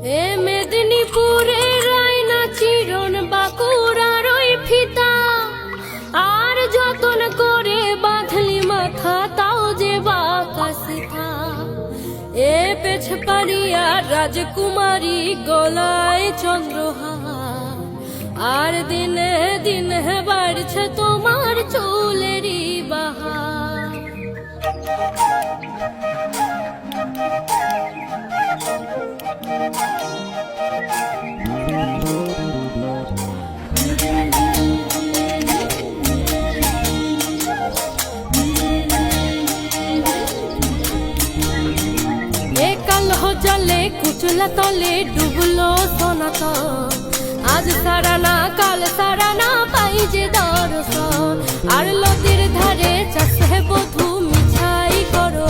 এ মেদিনীপুরের রায়না চিরন বাঁকুড়ার ওই ফিতা, আর যতন করে বাঁধলি মাথা তাও যে বাঁকাশিথা। এ পেছপাড়িয়া রাজকুমারী গলায় চন্দ্রহার, আর দিনে দিনে বাড়ছে তোমার চুলেরই বাহার। জলে কুচলা তলে ডুবলো সনাতন, আজ সারা না কাল সারা না পাই যে দর্শন। আর নদীর ধারে চাষে বধূ মিছাই করো